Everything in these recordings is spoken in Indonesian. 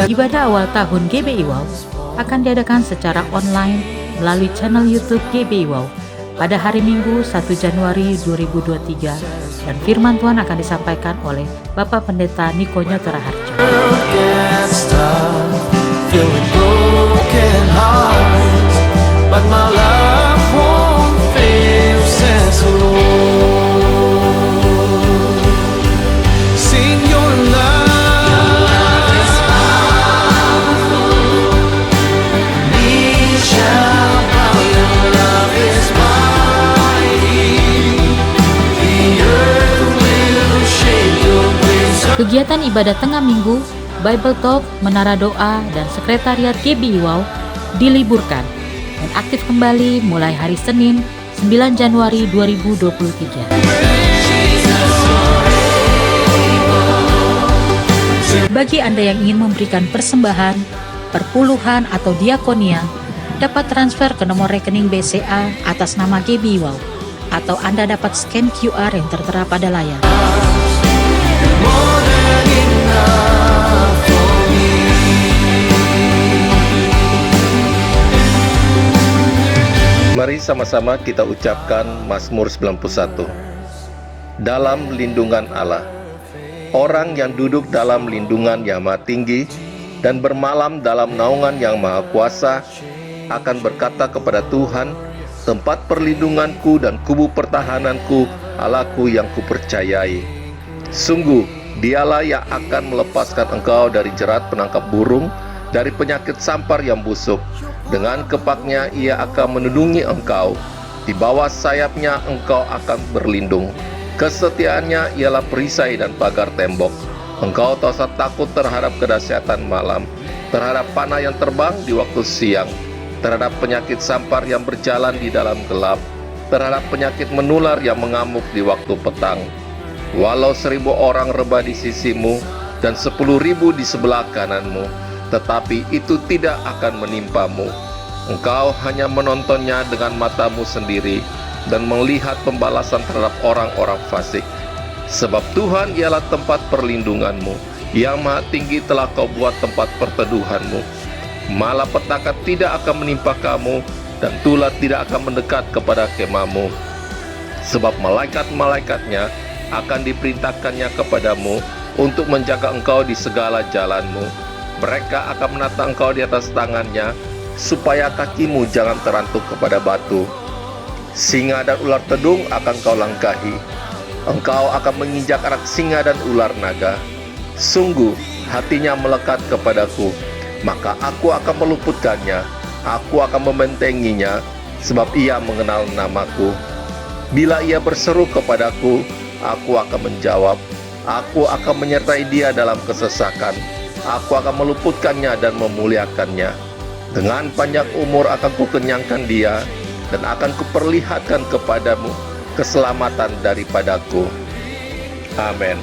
Ibadah awal tahun GBI Wow akan diadakan secara online melalui channel YouTube GBI Wow pada hari Minggu 1 Januari 2023, dan firman Tuhan akan disampaikan oleh Bapak Pendeta Niko Nyotora Harjo. Kegiatan ibadah tengah minggu, Bible Talk, Menara Doa, dan Sekretariat GBI Wow diliburkan dan aktif kembali mulai hari Senin 9 Januari 2023. Bagi Anda yang ingin memberikan persembahan, perpuluhan, atau diakonia, dapat transfer ke nomor rekening BCA atas nama GBI Wow, atau Anda dapat scan QR yang tertera pada layar. Mari sama-sama kita ucapkan Mazmur 91. Dalam lindungan Allah. Orang yang duduk dalam lindungan Yang Maha Tinggi dan bermalam dalam naungan Yang Maha Kuasa akan berkata kepada Tuhan, tempat perlindunganku dan kubu pertahananku, Allahku yang kupercayai. Sungguh, Dialah yang akan melepaskan engkau dari jerat penangkap burung, dari penyakit sampar yang busuk. Dengan kepaknya ia akan melindungi engkau, di bawah sayapnya engkau akan berlindung. Kesetiaannya ialah perisai dan pagar tembok. Engkau tak usah takut terhadap kedahsyatan malam, terhadap panah yang terbang di waktu siang, terhadap penyakit sampar yang berjalan di dalam gelap, terhadap penyakit menular yang mengamuk di waktu petang. Walau 1000 orang rebah di sisimu dan 10.000 di sebelah kananmu, tetapi itu tidak akan menimpamu. Engkau hanya menontonnya dengan matamu sendiri dan melihat pembalasan terhadap orang-orang fasik. Sebab Tuhan ialah tempat perlindunganmu, Yang Maha Tinggi telah kau buat tempat perteduhanmu. Malapetaka tidak akan menimpa kamu, dan tulah tidak akan mendekat kepada kemahmu. Sebab malaikat-malaikatnya akan diperintahkannya kepadamu untuk menjaga engkau di segala jalanmu. Mereka akan menata engkau di atas tangannya, supaya kakimu jangan terantuk kepada batu. Singa dan ular tedung akan kau langkahi. Engkau akan menginjak anak singa dan ular naga. Sungguh hatinya melekat kepadaku, maka aku akan meluputkannya. Aku akan membentenginya, sebab ia mengenal namaku. Bila ia berseru kepadaku, aku akan menjawab. Aku akan menyertai dia dalam kesesakan. Aku akan meluputkannya dan memuliakannya. Dengan panjang umur akan kukenyangkan dia, dan akan kuperlihatkan kepadamu keselamatan daripadaku. Amin.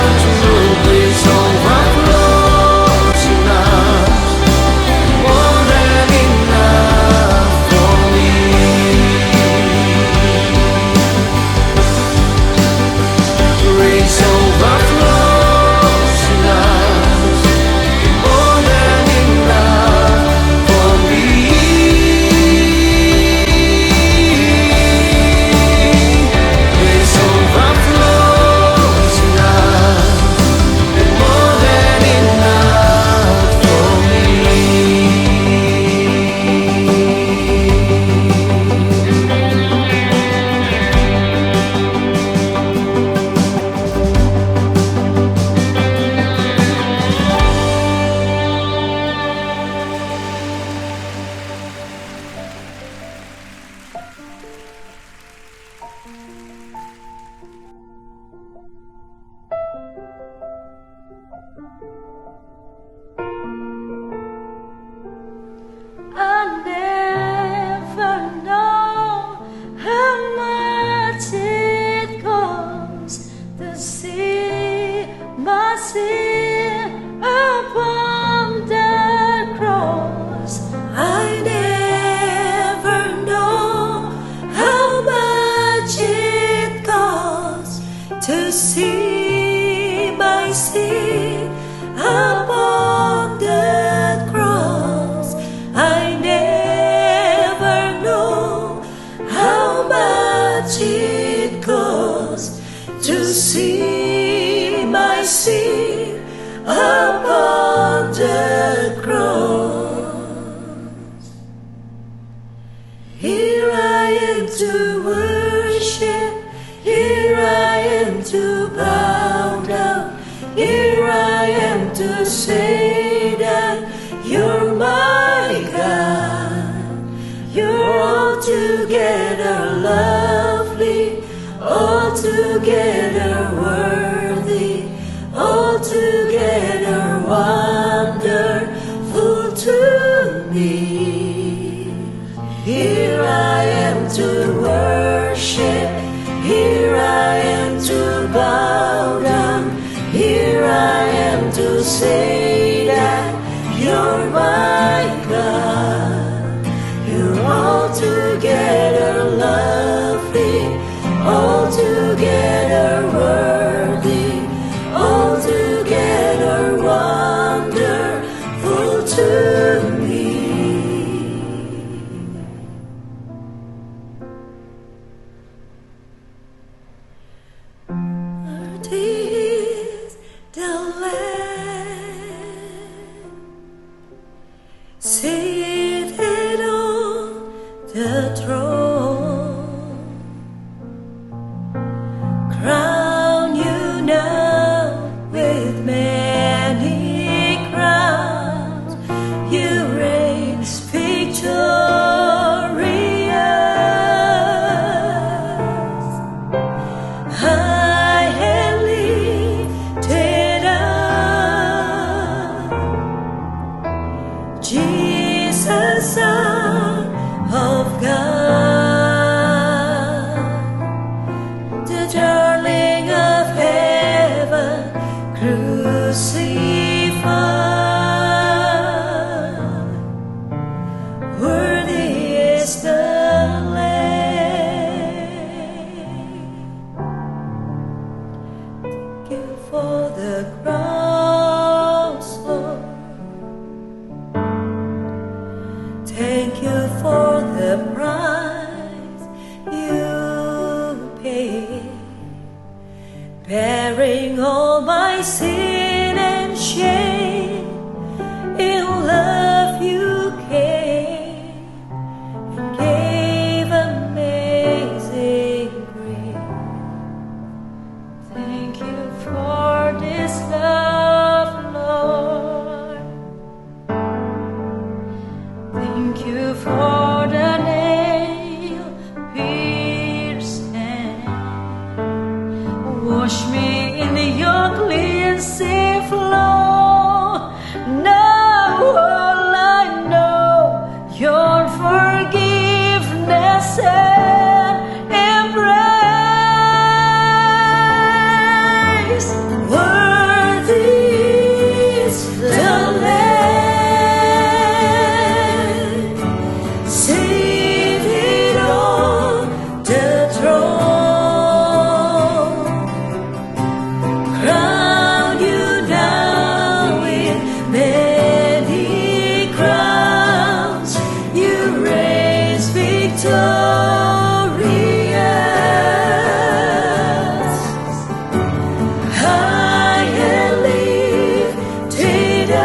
I never know how much it costs to see my sin upon the cross. I never know how much it costs to see my sin upon the cross, to see my sin upon the cross. Here I am to worship, here I am to bow down, here I am to say that you're my God. You're altogether lovely, altogether worthy, altogether wonderful to me. Here I am to worship, here I am to bow down, here I am to say that you're my God. You're altogether lovely, altogether worthy, altogether wonderful to me. Is the Lamb seated on the throne, crown you now with many crowns. You reign victorious, high and lifted up, Jesus, Son of God, the darling of heaven, crucified. Worthy is the Lamb. Thank you for the cross, Lord. Thank you for the price you paid, bearing all my sin and shame. In love you came and gave amazing grace. Thank you for this love, Lord. Thank you for the nail-pierced hand. Wash me in your cleansing flow. Now all I know, your forgiveness and embrace. Worthy is the Lamb seated on the throne, crown you now with many crowns. You reign victorious, high and lifted up,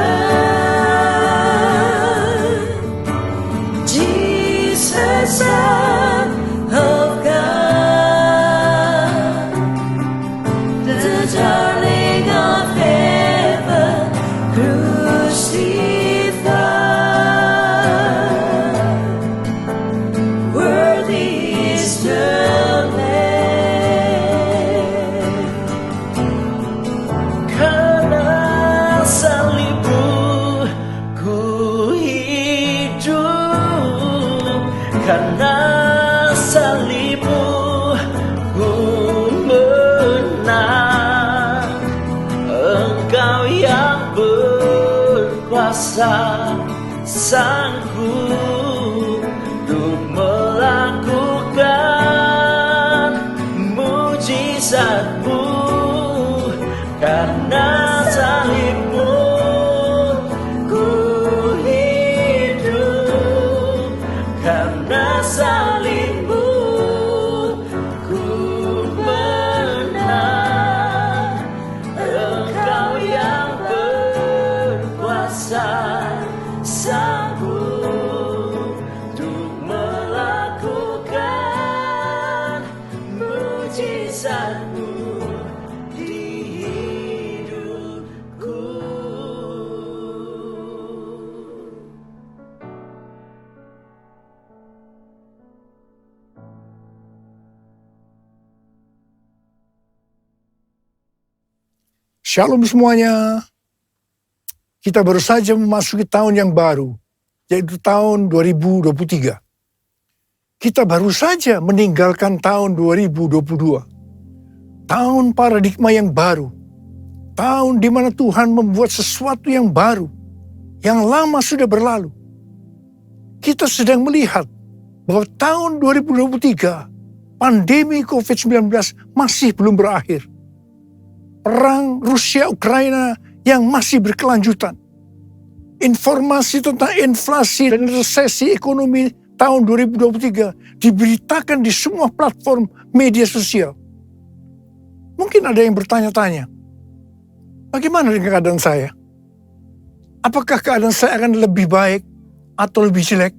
Jesus, Son of God, the darling of heaven, crucified. Worthy is the Lamb. Karena salibmu ku hidup, karena salibmu ku menang. Engkau yang berkuasa, sanggup untuk melakukan mujizatmu. Karena salibmu ku hidup, karena salibmu ku menang. di hidupku. Shalom semuanya. Kita baru saja memasuki tahun yang baru, yaitu tahun 2023. Kita baru saja meninggalkan tahun 2022. Tahun paradigma yang baru. Tahun di mana Tuhan membuat sesuatu yang baru. Yang lama sudah berlalu. Kita sedang melihat bahwa tahun 2023, pandemi COVID-19 masih belum berakhir. Perang Rusia-Ukraina yang masih berkelanjutan. Informasi tentang inflasi dan resesi ekonomi tahun 2023 diberitakan di semua platform media sosial. Mungkin ada yang bertanya-tanya, bagaimana dengan keadaan saya? Apakah keadaan saya akan lebih baik atau lebih jelek?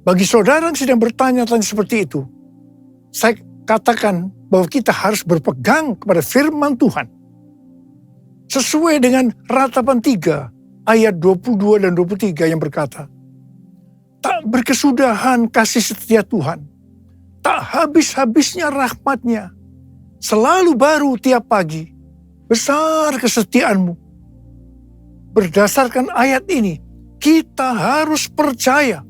Bagi saudara yang sedang bertanya-tanya seperti itu, saya katakan bahwa kita harus berpegang kepada firman Tuhan. Sesuai dengan Ratapan 3 ayat 22 dan 23 yang berkata, tak berkesudahan kasih setia Tuhan, tak habis-habisnya rahmat-Nya, selalu baru tiap pagi, besar kesetiaanmu. Berdasarkan ayat ini, kita harus percaya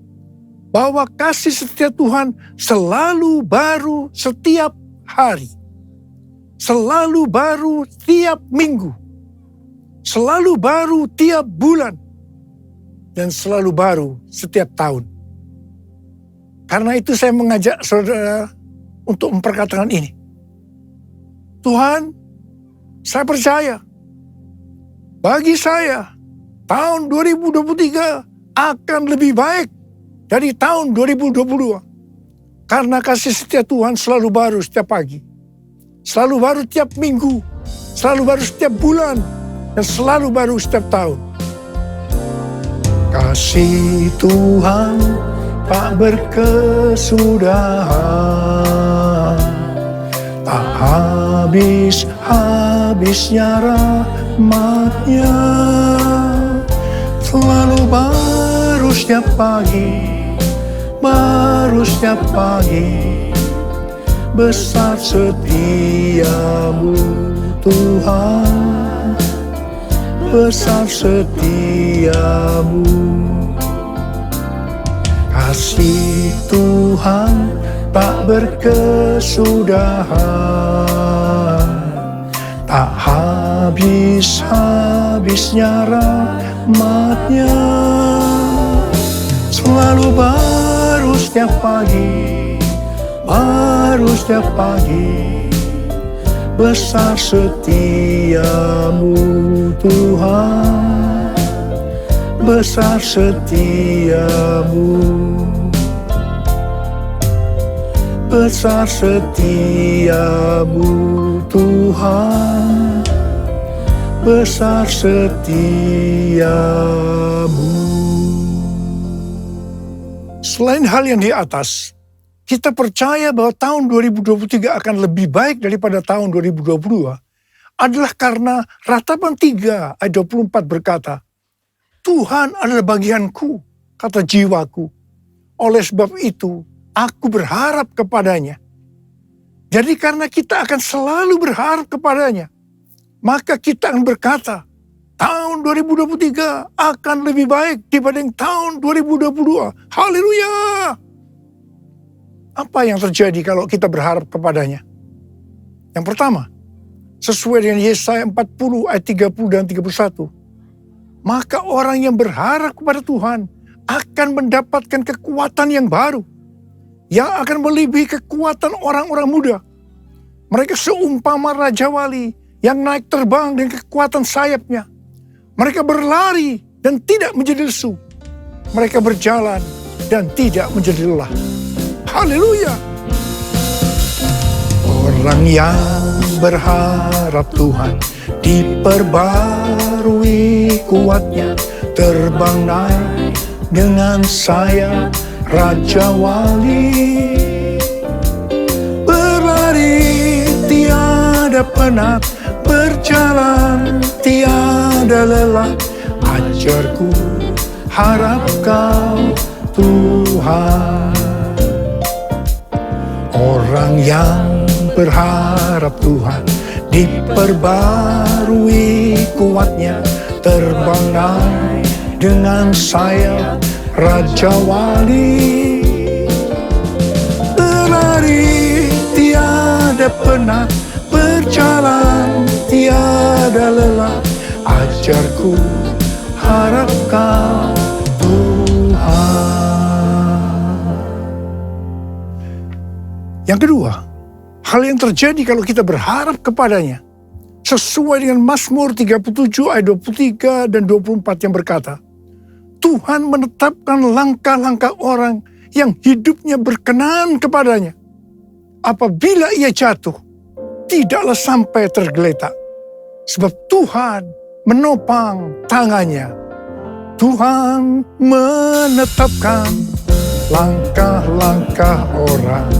bahwa kasih setia Tuhan selalu baru setiap hari, selalu baru tiap minggu, selalu baru tiap bulan, dan selalu baru setiap tahun. Karena itu saya mengajak saudara untuk memperkatakan ini. Tuhan, saya percaya, bagi saya, tahun 2023 akan lebih baik dari tahun 2022. Karena kasih setia Tuhan selalu baru setiap pagi, selalu baru tiap minggu, selalu baru setiap bulan, dan selalu baru setiap tahun. Kasih Tuhan tak berkesudahan, tak habis-habisnya rahmat-Nya, selalu baru setiap pagi, baru setiap pagi, besar setiamu Tuhan, besar setiamu. Kasih Tuhan tak berkesudahan, tak habis-habisnya rahmat-Nya, selalu baru setiap pagi, baru setiap pagi, besar setiamu Tuhan, besar setiamu, besar setiamu Tuhan, besar setiamu. Selain hal yang di atas, kita percaya bahwa tahun 2023 akan lebih baik daripada tahun 2022 adalah karena Ratapan 3 ayat 24 berkata, Tuhan adalah bagianku, kata jiwaku. Oleh sebab itu, aku berharap kepadanya. Jadi karena kita akan selalu berharap kepadanya, maka kita akan berkata, tahun 2023 akan lebih baik dibanding tahun 2022. Haleluya! Apa yang terjadi kalau kita berharap kepadanya? Yang pertama, sesuai dengan Yesaya 40 ayat 30 dan 31, maka orang yang berharap kepada Tuhan akan mendapatkan kekuatan yang baru, yang akan melebihi kekuatan orang-orang muda. Mereka seumpama Raja Wali yang naik terbang dengan kekuatan sayapnya. Mereka berlari dan tidak menjadi lesu. Mereka berjalan dan tidak menjadi lelah. Haleluya! Orang yang berharap Tuhan diperbarui kuatnya, terbang naik dengan sayap Raja Wali. Berlari tiada penat, berjalan tiada lelah. Ajarku harap Kau Tuhan. Orang yang berharap Tuhan diperbarui kuatnya, terbang naik dengan sayap Raja Wali. Berlari tiada penat, berjalan tiada lelah. Ajarku harap Kau Tuhan. Yang kedua, hal yang terjadi kalau kita berharap kepadanya, sesuai dengan Mazmur 37 ayat 23 dan 24 yang berkata, Tuhan menetapkan langkah-langkah orang yang hidupnya berkenan kepadanya. Apabila ia jatuh, tidaklah sampai tergeletak. Sebab Tuhan menopang tangannya. Tuhan menetapkan langkah-langkah orang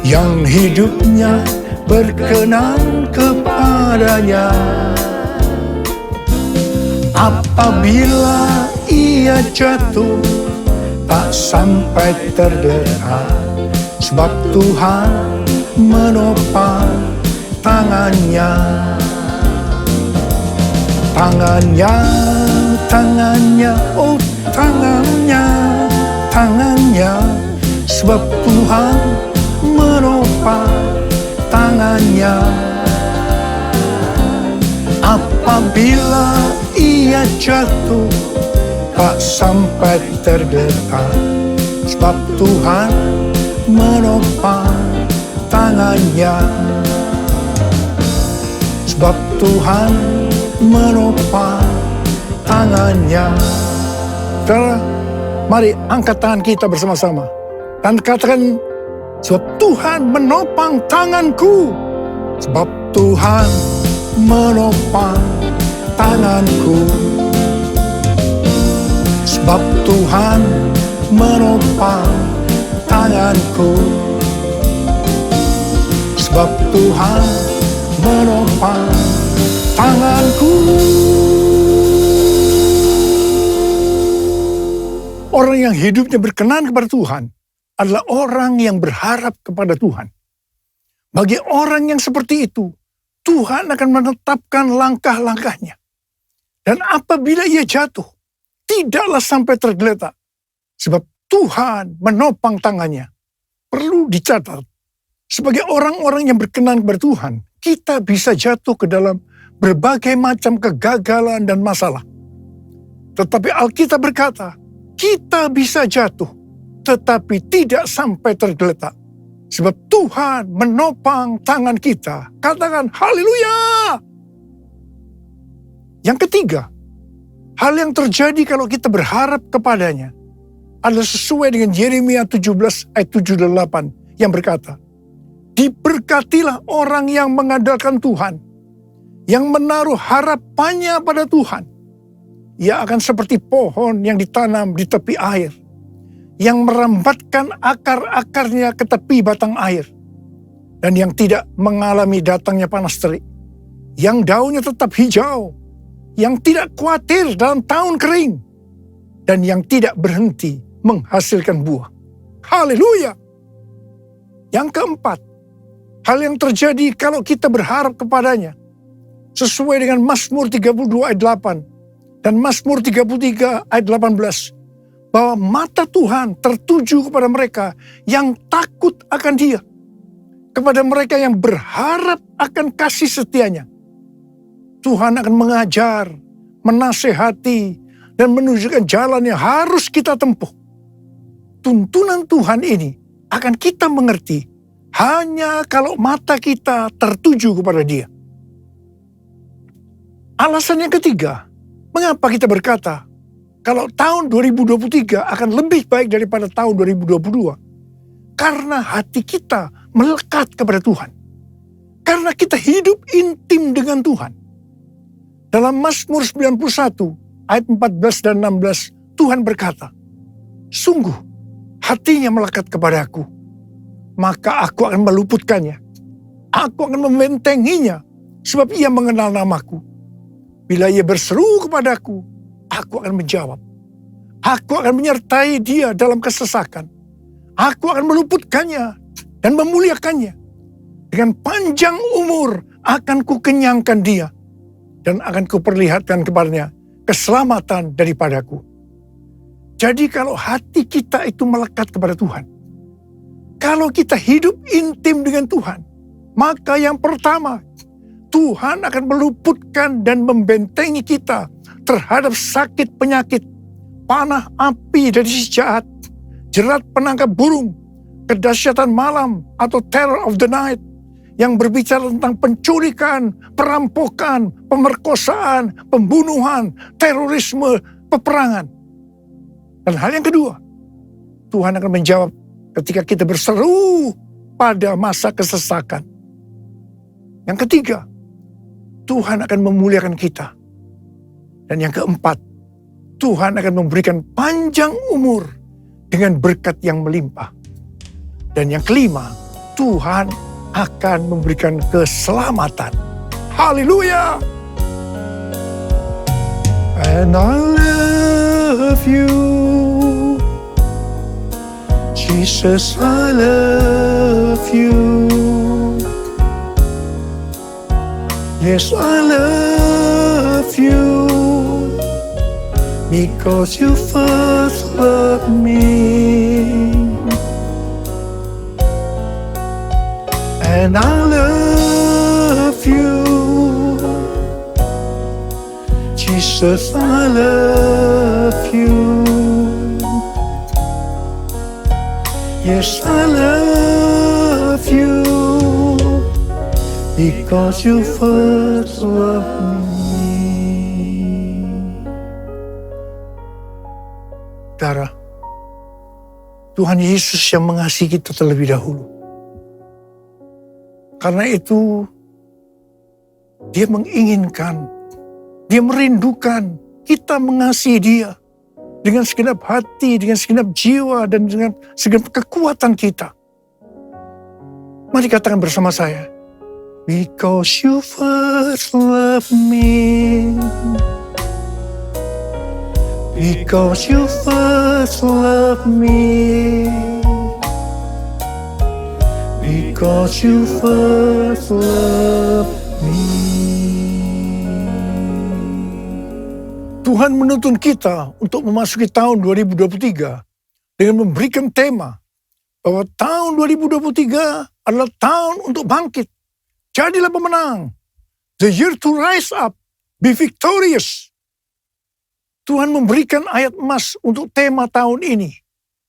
yang hidupnya berkenan kepadanya. Apabila ia jatuh, tak sampai tergeletak. Sebab Tuhan menopang tangannya. Tangannya, tangannya, oh tangannya, tangannya. Sebab Tuhan menopang tangannya. Apabila ia jatuh, tak sampai tergeletak. Sebab Tuhan menopang tangannya. Sebab Tuhan menopang tangannya. Saudara, mari angkat tangan kita bersama-sama dan katakan, sebab Tuhan menopang tanganku. Sebab Tuhan menopang tanganku. Sebab Tuhan menopang tanganku. Sebab Tuhan menopang tanganku. Orang yang hidupnya berkenan kepada Tuhan adalah orang yang berharap kepada Tuhan. Bagi orang yang seperti itu, Tuhan akan menetapkan langkah-langkahnya. Dan apabila ia jatuh, tidaklah sampai tergeletak. Sebab Tuhan menopang tangannya. Perlu dicatat, sebagai orang-orang yang berkenan kepada Tuhan, kita bisa jatuh ke dalam berbagai macam kegagalan dan masalah. Tetapi Alkitab berkata, kita bisa jatuh, tetapi tidak sampai tergeletak. Sebab Tuhan menopang tangan kita. Katakan haleluya. Yang ketiga, hal yang terjadi kalau kita berharap kepadanya adalah sesuai dengan Yeremia 17 ayat 7 dan 8 yang berkata, diberkatilah orang yang mengandalkan Tuhan, yang menaruh harapannya pada Tuhan. Ia akan seperti pohon yang ditanam di tepi air, yang merambatkan akar-akarnya ke tepi batang air, dan yang tidak mengalami datangnya panas terik, yang daunnya tetap hijau, yang tidak khawatir dalam tahun kering, dan yang tidak berhenti menghasilkan buah. Haleluya! Yang keempat, hal yang terjadi kalau kita berharap kepadanya, sesuai dengan Mazmur 32 ayat 8 dan Mazmur 33 ayat 18, bahwa mata Tuhan tertuju kepada mereka yang takut akan Dia, kepada mereka yang berharap akan kasih setianya. Tuhan akan mengajar, menasehati, dan menunjukkan jalan yang harus kita tempuh. Tuntunan Tuhan ini akan kita mengerti hanya kalau mata kita tertuju kepada Dia. Alasan yang ketiga, mengapa kita berkata kalau tahun 2023 akan lebih baik daripada tahun 2022? Karena hati kita melekat kepada Tuhan. Karena kita hidup intim dengan Tuhan. Dalam Mazmur 91 ayat 14 dan 16, Tuhan berkata, sungguh hatinya melekat kepadaku, maka aku akan meluputkannya. Aku akan membentenginya, sebab ia mengenal namaku. Bila ia berseru kepadaku, aku akan menjawab. Aku akan menyertai dia dalam kesesakan. Aku akan meluputkannya dan memuliakannya. Dengan panjang umur akan kukenyangkan dia, dan akan kuperlihatkan kepadanya keselamatan daripadaku. Jadi kalau hati kita itu melekat kepada Tuhan, kalau kita hidup intim dengan Tuhan, maka yang pertama, Tuhan akan meluputkan dan membentengi kita terhadap sakit penyakit, panah api dari si jahat, jerat penangkap burung, kedahsyatan malam atau terror of the night, yang berbicara tentang penculikan, perampokan, pemerkosaan, pembunuhan, terorisme, peperangan. Dan hal yang kedua, Tuhan akan menjawab ketika kita berseru pada masa kesesakan. Yang ketiga, Tuhan akan memuliakan kita. Dan yang keempat, Tuhan akan memberikan panjang umur dengan berkat yang melimpah. Dan yang kelima, Tuhan akan memberikan keselamatan. Haleluya! And I love you, Jesus, I love you. Yes, I love you, because you first loved me. And I love you, Jesus, I love you. Yes, I love you, because you first loved me. Saudara, Tuhan Yesus yang mengasihi kita terlebih dahulu. Karena itu, dia menginginkan, dia merindukan kita mengasihi dia dengan segenap hati, dengan segenap jiwa, dan dengan segenap kekuatan kita. Mari katakan bersama saya, because you first love me, because you first love me, because you first love me. Tuhan menuntun kita untuk memasuki tahun 2023 dengan memberikan tema bahwa tahun 2023 adalah tahun untuk bangkit. Jadilah pemenang. The year to rise up, be victorious. Tuhan memberikan ayat emas untuk tema tahun ini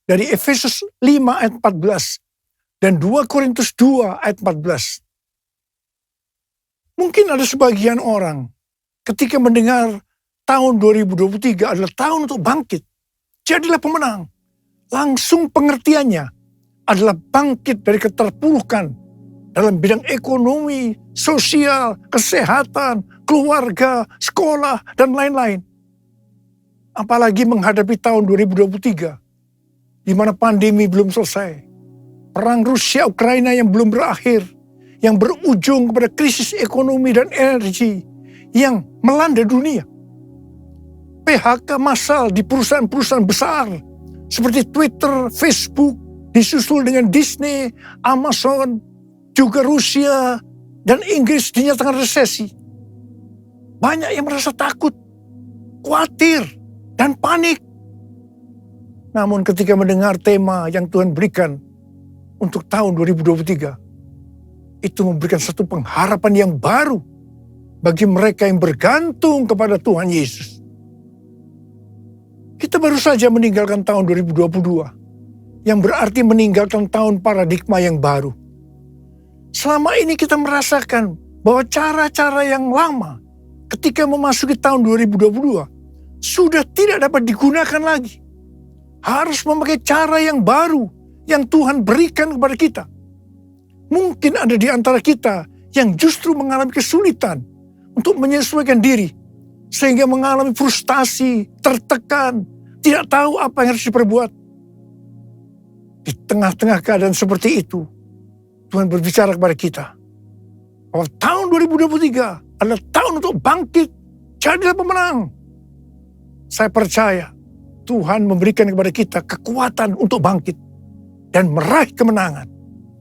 dari Efesus 5 ayat 14. Dan 2 Korintus 2 ayat 14. Mungkin ada sebagian orang ketika mendengar tahun 2023 adalah tahun untuk bangkit. Jadilah pemenang. Langsung pengertiannya adalah bangkit dari keterpurukan dalam bidang ekonomi, sosial, kesehatan, keluarga, sekolah, dan lain-lain. Apalagi menghadapi tahun 2023, di mana pandemi belum selesai. Perang Rusia-Ukraina yang belum berakhir, yang berujung kepada krisis ekonomi dan energi yang melanda dunia. PHK massal di perusahaan-perusahaan besar seperti Twitter, Facebook, disusul dengan Disney, Amazon, juga Rusia dan Inggris dinyatakan resesi. Banyak yang merasa takut, khawatir, dan panik. Namun ketika mendengar tema yang Tuhan berikan untuk tahun 2023, itu memberikan satu pengharapan yang baru bagi mereka yang bergantung kepada Tuhan Yesus. Kita baru saja meninggalkan tahun 2022, yang berarti meninggalkan tahun paradigma yang baru. Selama ini kita merasakan bahwa cara-cara yang lama ketika memasuki tahun 2022 sudah tidak dapat digunakan lagi. Harus memakai cara yang baru yang Tuhan berikan kepada kita. Mungkin ada di antara kita yang justru mengalami kesulitan untuk menyesuaikan diri, sehingga mengalami frustasi, tertekan, tidak tahu apa yang harus diperbuat. Di tengah-tengah keadaan seperti itu, Tuhan berbicara kepada kita bahwa tahun 2023 adalah tahun untuk bangkit. Jadilah pemenang. Saya percaya Tuhan memberikan kepada kita kekuatan untuk bangkit dan meraih kemenangan.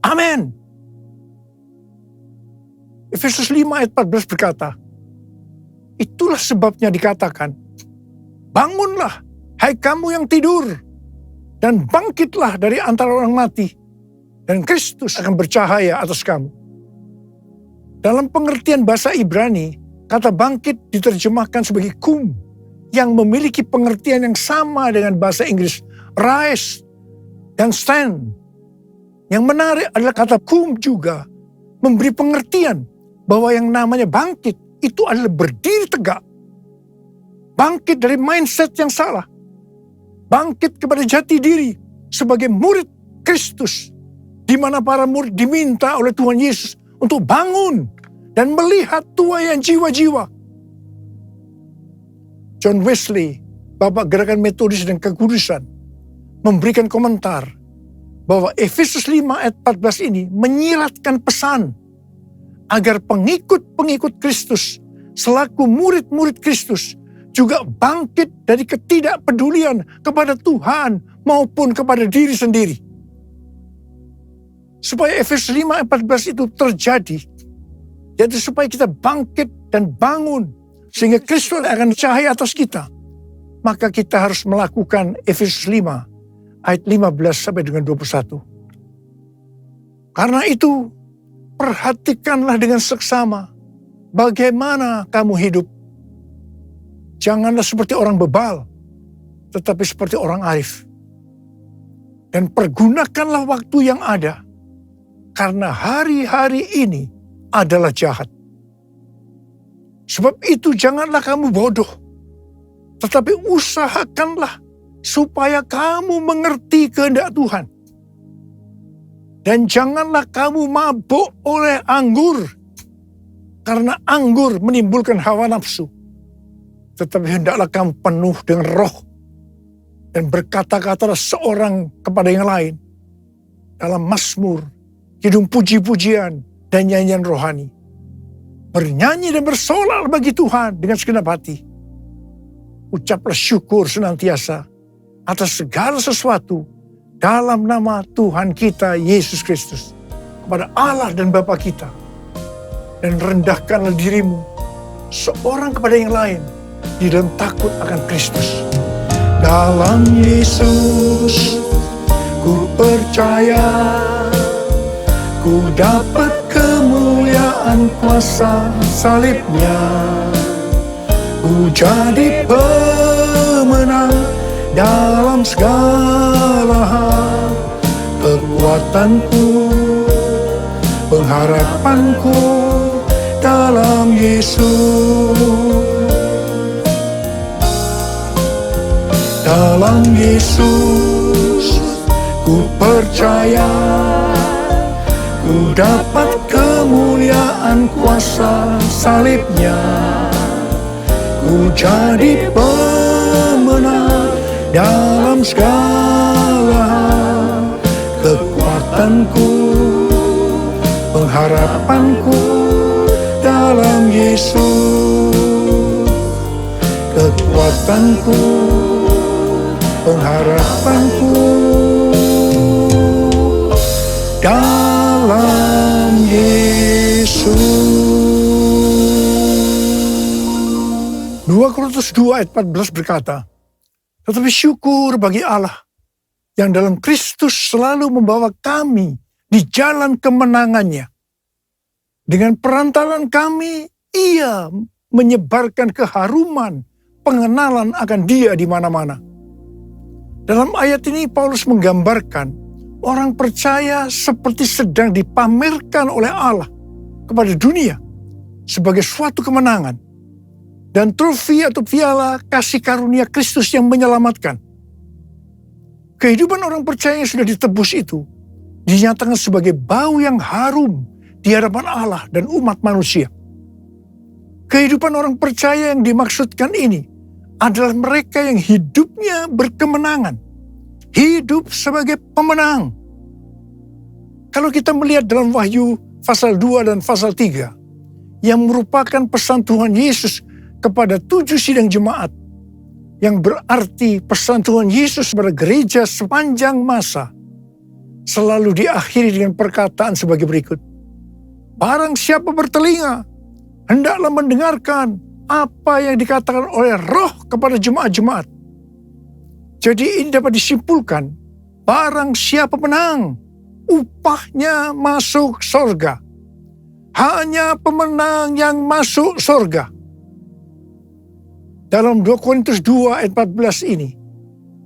Amin. Efesus 5 ayat 14 berkata, itulah sebabnya dikatakan, bangunlah, hai kamu yang tidur, dan bangkitlah dari antara orang mati, dan Kristus akan bercahaya atas kamu. Dalam pengertian bahasa Ibrani, kata bangkit diterjemahkan sebagai kum, yang memiliki pengertian yang sama dengan bahasa Inggris rise dan stand. Yang menarik adalah kata kum juga memberi pengertian bahwa yang namanya bangkit itu adalah berdiri tegak. Bangkit dari mindset yang salah. Bangkit kepada jati diri sebagai murid Kristus, di mana para murid diminta oleh Tuhan Yesus untuk bangun dan melihat tuaian jiwa-jiwa. John Wesley, Bapak Gerakan Metodis dan Kekudusan, memberikan komentar bahwa Efesus 5 ayat 14 ini menyiratkan pesan agar pengikut-pengikut Kristus selaku murid-murid Kristus juga bangkit dari ketidakpedulian kepada Tuhan maupun kepada diri sendiri. Supaya Efesus 5 ayat 14 itu terjadi, yaitu supaya kita bangkit dan bangun sehingga Kristus akan cahaya atas kita, maka kita harus melakukan Efesus 5 ayat 15 sampai dengan 21. Karena itu, perhatikanlah dengan seksama bagaimana kamu hidup. Janganlah seperti orang bebal, tetapi seperti orang arif. Dan pergunakanlah waktu yang ada, karena hari-hari ini adalah jahat. Sebab itu janganlah kamu bodoh, tetapi usahakanlah supaya kamu mengerti kehendak Tuhan. Dan janganlah kamu mabuk oleh anggur, karena anggur menimbulkan hawa nafsu. Tetapi hendaklah kamu penuh dengan roh, dan berkata-katalah seorang kepada yang lain dalam mazmur, kidung puji-pujian, dan nyanyian rohani. Bernyanyi dan bersolah bagi Tuhan dengan segenap hati. Ucaplah syukur senantiasa atas segala sesuatu dalam nama Tuhan kita Yesus Kristus kepada Allah dan Bapa kita. Dan rendahkanlah dirimu seorang kepada yang lain di dalam takut akan Kristus. Dalam Yesus ku percaya, ku dapat kemuliaan kuasa salibnya. Ku jadi pemenang dalam segala hal. Kekuatanku, pengharapanku dalam Yesus. Dalam Yesus ku percaya, ku dapat kemuliaan kuasa salibnya. Ku jadi pemenang dalam segala hal. Kekuatanku, pengharapanku dalam Yesus. Kekuatanku, pengharapanku dalam Yesus. 2 Korintus 2 ayat 14 berkata, tetapi syukur bagi Allah yang dalam Kristus selalu membawa kami di jalan kemenangannya. Dengan perantaran kami, Ia menyebarkan keharuman pengenalan akan Dia di mana-mana. Dalam ayat ini Paulus menggambarkan orang percaya seperti sedang dipamerkan oleh Allah kepada dunia sebagai suatu kemenangan dan trofi atau piala kasih karunia Kristus yang menyelamatkan. Kehidupan orang percaya yang sudah ditebus itu dinyatakan sebagai bau yang harum di hadapan Allah dan umat manusia. Kehidupan orang percaya yang dimaksudkan ini adalah mereka yang hidupnya berkemenangan, hidup sebagai pemenang. Kalau kita melihat dalam Wahyu pasal 2 dan pasal 3, yang merupakan pesan Tuhan Yesus kepada 7 sidang jemaat, yang berarti pesan Tuhan Yesus kepada gereja sepanjang masa, selalu diakhiri dengan perkataan sebagai berikut. Barang siapa bertelinga, hendaklah mendengarkan apa yang dikatakan oleh Roh kepada jemaat-jemaat. Jadi ini dapat disimpulkan, barang siapa menang, upahnya masuk sorga. Hanya pemenang yang masuk sorga. Dalam 2 Korintus 2 ayat 14 ini,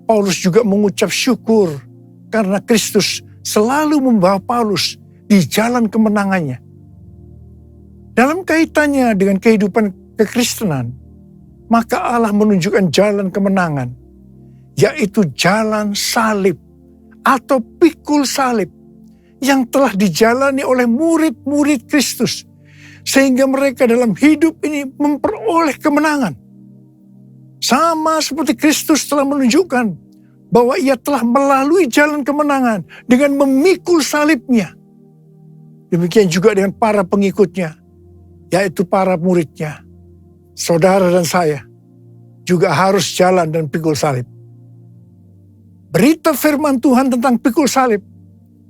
Paulus juga mengucap syukur karena Kristus selalu membawa Paulus di jalan kemenangannya. Dalam kaitannya dengan kehidupan kekristenan, maka Allah menunjukkan jalan kemenangan, yaitu jalan salib atau pikul salib yang telah dijalani oleh murid-murid Kristus, sehingga mereka dalam hidup ini memperoleh kemenangan. Sama seperti Kristus telah menunjukkan bahwa ia telah melalui jalan kemenangan dengan memikul salibnya. Demikian juga dengan para pengikutnya, yaitu para muridnya. Saudara dan saya juga harus jalan dan pikul salib. Berita firman Tuhan tentang pikul salib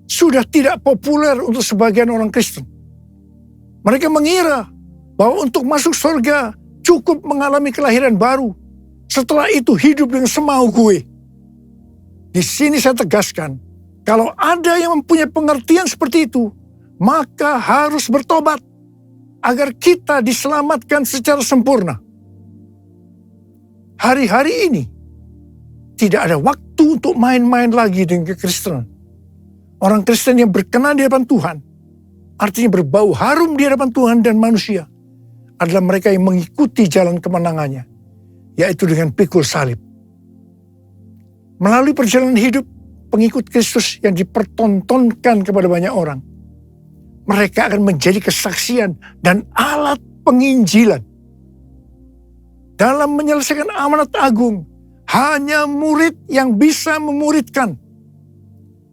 sudah tidak populer untuk sebagian orang Kristen. Mereka mengira bahwa untuk masuk surga cukup mengalami kelahiran baru. Setelah itu hidup dengan semau gue. Di sini saya tegaskan, kalau ada yang mempunyai pengertian seperti itu, maka harus bertobat agar kita diselamatkan secara sempurna. Hari-hari ini tidak ada waktu untuk main-main lagi dengan kekristenan. Orang Kristen yang berkenan di hadapan Tuhan, artinya berbau harum di hadapan Tuhan dan manusia, adalah mereka yang mengikuti jalan kemenangannya, yaitu dengan pikul salib. Melalui perjalanan hidup pengikut Kristus yang dipertontonkan kepada banyak orang, mereka akan menjadi kesaksian dan alat penginjilan. Dalam menyelesaikan amanat agung, hanya murid yang bisa memuridkan.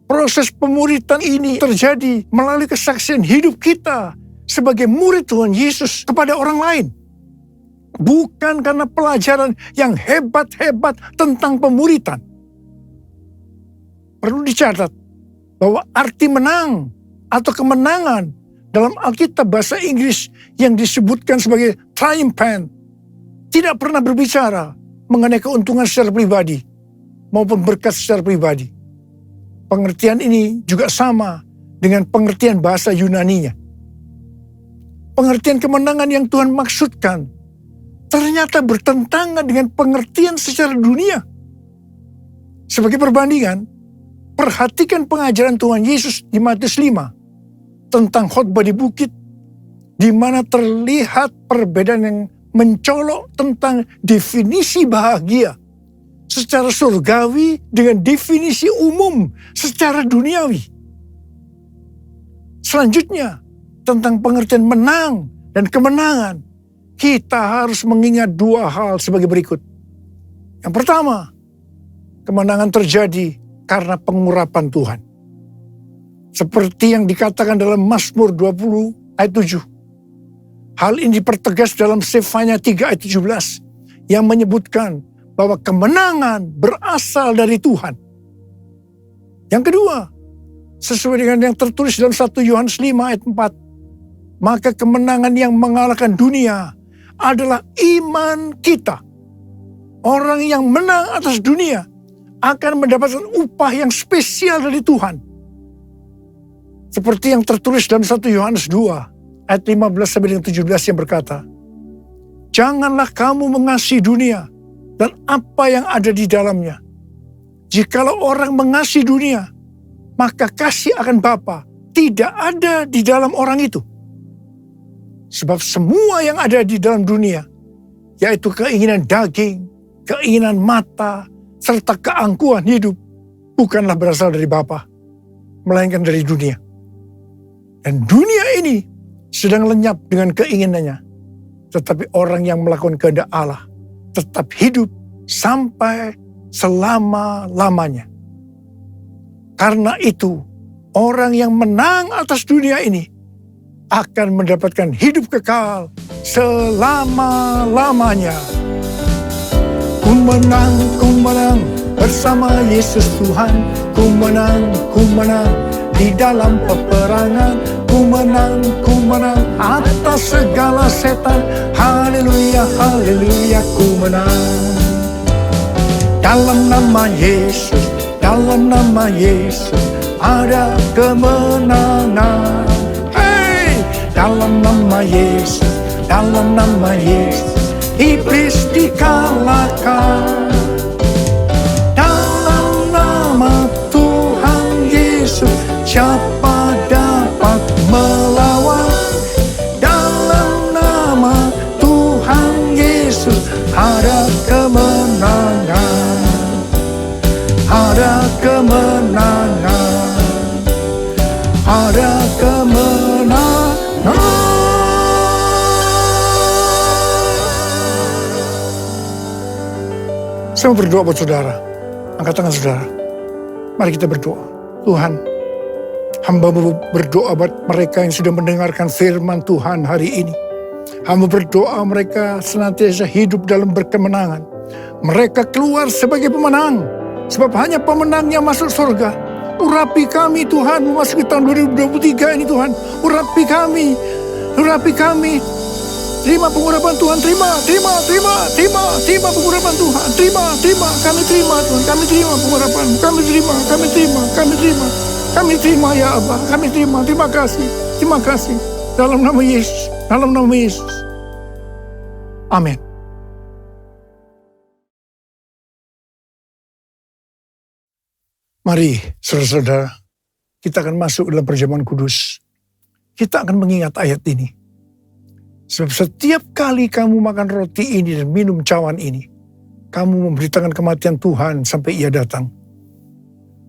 Proses pemuridan ini terjadi melalui kesaksian hidup kita sebagai murid Tuhan Yesus kepada orang lain. Bukan karena pelajaran yang hebat-hebat tentang pemuridan. Perlu dicatat bahwa arti menang atau kemenangan dalam Alkitab bahasa Inggris yang disebutkan sebagai triumphant tidak pernah berbicara mengenai keuntungan secara pribadi maupun berkat secara pribadi. Pengertian ini juga sama dengan pengertian bahasa Yunaninya. Pengertian kemenangan yang Tuhan maksudkan ternyata bertentangan dengan pengertian secara dunia. Sebagai perbandingan, perhatikan pengajaran Tuhan Yesus di Matius 5 tentang khotbah di bukit, di mana terlihat perbedaan yang mencolok tentang definisi bahagia secara surgawi dengan definisi umum secara duniawi. Selanjutnya, tentang pengertian menang dan kemenangan, kita harus mengingat 2 hal sebagai berikut. Yang pertama, kemenangan terjadi karena pengurapan Tuhan. Seperti yang dikatakan dalam Mazmur 20 ayat 7. Hal ini dipertegas dalam Sefanya 3 ayat 17 yang menyebutkan bahwa kemenangan berasal dari Tuhan. Yang kedua, sesuai dengan yang tertulis dalam 1 Yohanes 5 ayat 4, maka kemenangan yang mengalahkan dunia adalah iman kita. Orang yang menang atas dunia akan mendapatkan upah yang spesial dari Tuhan. Seperti yang tertulis dalam 1 Yohanes 2 ayat 15 sampai dengan 17 yang berkata, janganlah kamu mengasihi dunia dan apa yang ada di dalamnya. Jikalau orang mengasihi dunia, maka kasih akan Bapa tidak ada di dalam orang itu. Sebab semua yang ada di dalam dunia, yaitu keinginan daging, keinginan mata, serta keangkuhan hidup, bukanlah berasal dari Bapa, melainkan dari dunia. Dan dunia ini sedang lenyap dengan keinginannya. Tetapi orang yang melakukan kehendak Allah tetap hidup sampai selama-lamanya. Karena itu, orang yang menang atas dunia ini akan mendapatkan hidup kekal selama-lamanya. Ku menang bersama Yesus Tuhan. Ku menang di dalam peperangan. Ku menang atas segala setan. Haleluya, haleluya, ku menang. Dalam nama Yesus ada kemenangan. Hey, dalam nama Yesus iblis dikalahkan. Dalam nama Tuhan Yesus siapa dapat melawan? Dalam nama Tuhan Yesus ada kemenangan. Ada kemenangan. Ada kemenangan. Saya mau berdoa buat saudara. Angkat tangan saudara. Mari kita berdoa. Tuhan, hamba berdoa buat mereka yang sudah mendengarkan firman Tuhan hari ini. Hamba berdoa mereka senantiasa hidup dalam berkemenangan. Mereka keluar sebagai pemenang. Sebab hanya pemenang yang masuk surga. Urapi kami Tuhan, memasuki tahun 2023 ini Tuhan. Urapi kami. Terima pengurapan Tuhan, terima pengurapan Tuhan, terima, kami terima Tuhan, kami terima pengurapan, kami terima ya Abah, terima kasih, dalam nama Yesus, amin. Mari saudara-saudara, kita akan masuk dalam perjamuan kudus, kita akan mengingat ayat ini. Sebab setiap kali kamu makan roti ini dan minum cawan ini, kamu memberitakan kematian Tuhan sampai ia datang.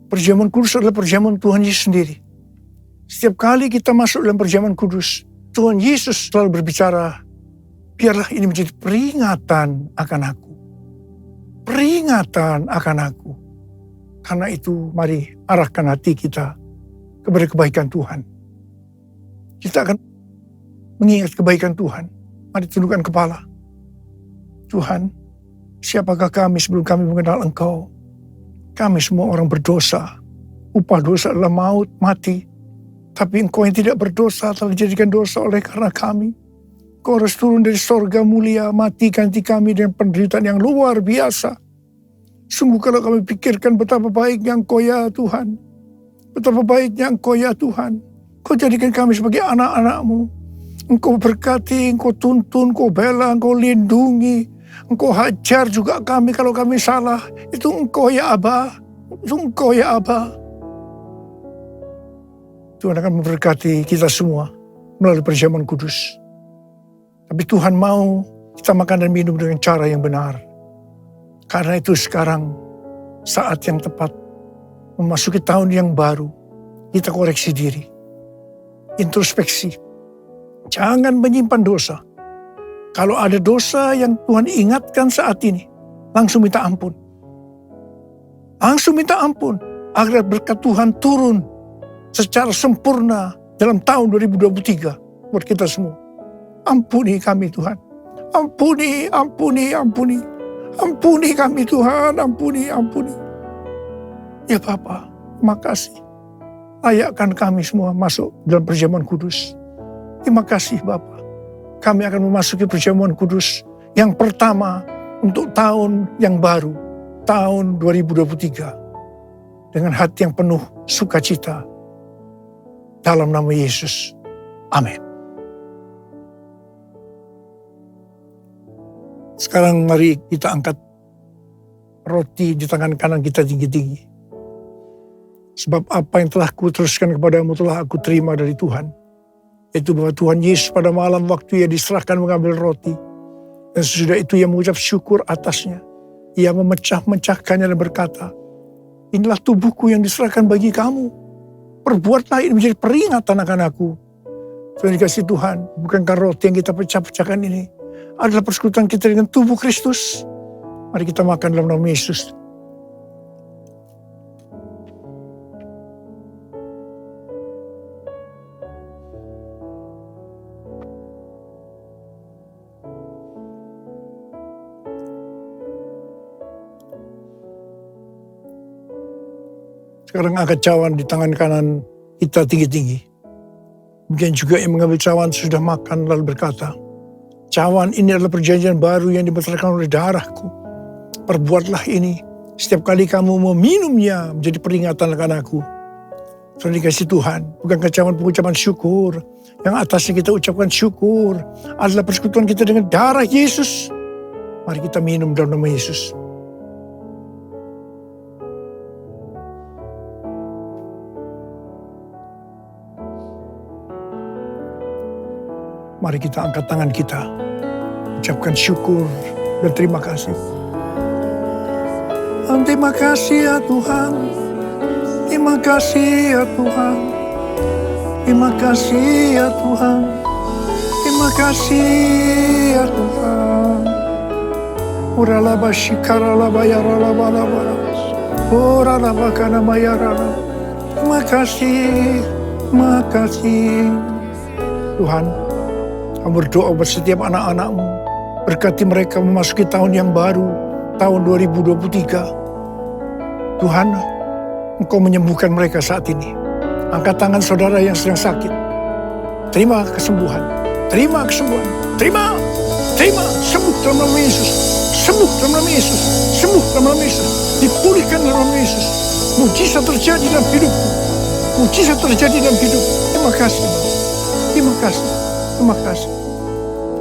Perjamuan kudus adalah perjamuan Tuhan Yesus sendiri. Setiap kali kita masuk dalam perjamuan kudus, Tuhan Yesus selalu berbicara, biarlah ini menjadi peringatan akan aku. Peringatan akan aku. Karena itu mari arahkan hati kita kepada kebaikan Tuhan. Kita akan mengingat kebaikan Tuhan. Mari tundukkan kepala. Tuhan, siapakah kami sebelum kami mengenal Engkau? Kami semua orang berdosa. Upah dosa adalah maut, mati. Tapi Engkau yang tidak berdosa telah dijadikan dosa oleh karena kami. Engkau harus turun dari sorga mulia, mati ganti kami dengan penderitaan yang luar biasa. Sungguh kalau kami pikirkan betapa baiknya Engkau ya Tuhan. Betapa baiknya Engkau ya Tuhan. Engkau jadikan kami sebagai anak-anak-Mu. Engkau berkati, Engkau tuntun, Engkau bela, Engkau lindungi. Engkau hajar juga kami kalau kami salah. Itu Engkau ya Abah. Itu Engkau ya Abah. Tuhan akan memberkati kita semua melalui perjamuan kudus. Tapi Tuhan mau kita makan dan minum dengan cara yang benar. Karena itu sekarang saat yang tepat memasuki tahun yang baru. Kita koreksi diri. Introspeksi. Jangan menyimpan dosa. Kalau ada dosa yang Tuhan ingatkan saat ini, langsung minta ampun. Langsung minta ampun. Agar berkat Tuhan turun secara sempurna dalam tahun 2023 buat kita semua. Ampuni kami Tuhan. Ampuni. Ampuni kami Tuhan. Ampuni. Ya Bapa, makasih. Layakkan kami semua masuk dalam perjamuan kudus. Terima kasih Bapa. Kami akan memasuki perjamuan kudus yang pertama untuk tahun yang baru, tahun 2023. Dengan hati yang penuh sukacita. Dalam nama Yesus. Amin. Sekarang mari kita angkat roti di tangan kanan kita tinggi-tinggi. Sebab apa yang telah kuteruskan kepadamu telah aku terima dari Tuhan. Itu bahwa Tuhan Yesus pada malam waktu ia diserahkan mengambil roti. Dan sesudah itu ia mengucap syukur atasnya. Ia memecah-mecahkannya dan berkata, inilah tubuhku yang diserahkan bagi kamu. Perbuatlah ini menjadi peringatan akan aku. Tuhan dikasih Tuhan, bukankah roti yang kita pecah-pecahkan ini adalah persekutuan kita dengan tubuh Kristus. Mari kita makan dalam nama Yesus. Sekarang angkat cawan di tangan kanan kita tinggi-tinggi. Demikian juga yang mengambil cawan sudah makan lalu berkata, cawan ini adalah perjanjian baru yang dibenarkan oleh darahku. Perbuatlah ini setiap kali kamu meminumnya menjadi peringatan akan aku. Saudara dikasih Tuhan, bukan cawan pengucapan syukur. Yang atasnya kita ucapkan syukur adalah persekutuan kita dengan darah Yesus. Mari kita minum dalam nama Yesus. Mari kita angkat tangan kita, ucapkan syukur dan terima kasih. Terima kasih ya Tuhan, terima kasih ya Tuhan, terima kasih ya Tuhan, terima kasih ya Tuhan. Uralaba shikaralaba yaralaba laba, uralaba kanama yaralaba. Terima kasih, terima kasih Tuhan. Kami berdoa buat setiap anak-anak-Mu. Berkati mereka memasuki tahun yang baru, tahun 2023. Tuhan, Engkau menyembuhkan mereka saat ini. Angkat tangan saudara yang sedang sakit. Terima kesembuhan. Terima kesembuhan. Terima. Sembuh dalam nama Yesus. Sembuh dalam nama Yesus. Sembuh dalam nama Yesus. Dipulihkan dalam nama Yesus. Mujizat terjadi dalam hidupku. Mujizat terjadi dalam hidupku. Terima kasih. Terima kasih. Terima kasih.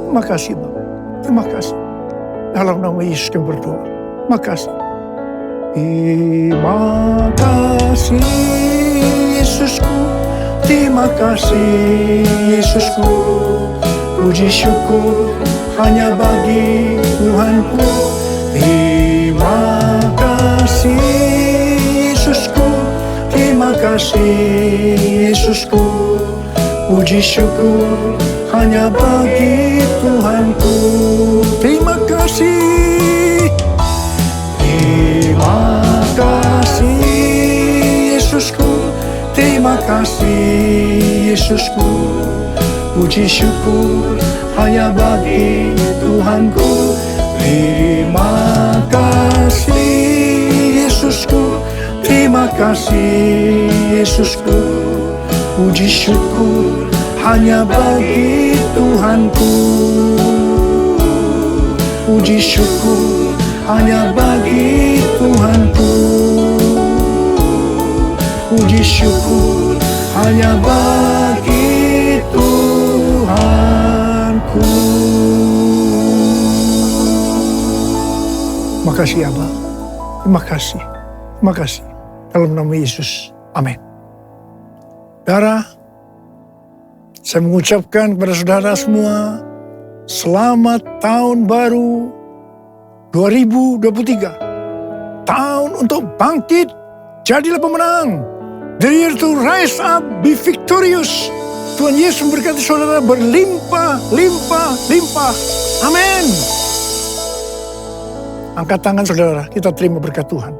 Terima kasih, Bapak. Terima kasih. Dalam nama Yesus kami berdoa. Terima kasih. Terima kasih, Yesusku. Terima kasih, Yesusku. Puji syukur hanya bagi Tuhanku. Terima kasih, Yesusku. Terima kasih, Yesusku. Puji syukur hanya bagi Tuhanku. Terima kasih. Terima kasih Yesusku. Terima kasih Yesusku. Puji syukur hanya bagi Tuhanku. Terima kasih Yesusku. Terima kasih Yesusku. Puji syukur hanya bagi Tuhanku. Puji syukur hanya bagi Tuhanku. Puji syukur hanya bagi Tuhanku. Terima kasih Abba. Terima kasih. Terima kasih. Dalam nama Yesus. Amin. Saudara, saya mengucapkan kepada saudara semua, selamat tahun baru 2023. Tahun untuk bangkit, jadilah pemenang. The year to rise up, be victorious. Tuhan Yesus memberkati saudara berlimpah, limpah, limpah. Amin. Angkat tangan saudara, kita terima berkat Tuhan.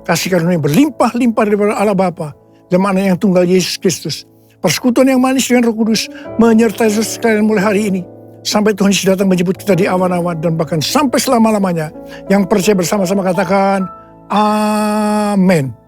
Kasih karunia berlimpah, limpah daripada Allah Bapa dan Anak yang tunggal Yesus Kristus. Persekutuan yang manis dengan Roh Kudus menyertai sekalian mulai hari ini. Sampai Tuhan Yesus datang menjemput kita di awan-awan dan bahkan sampai selama-lamanya. Yang percaya bersama-sama katakan, Amin.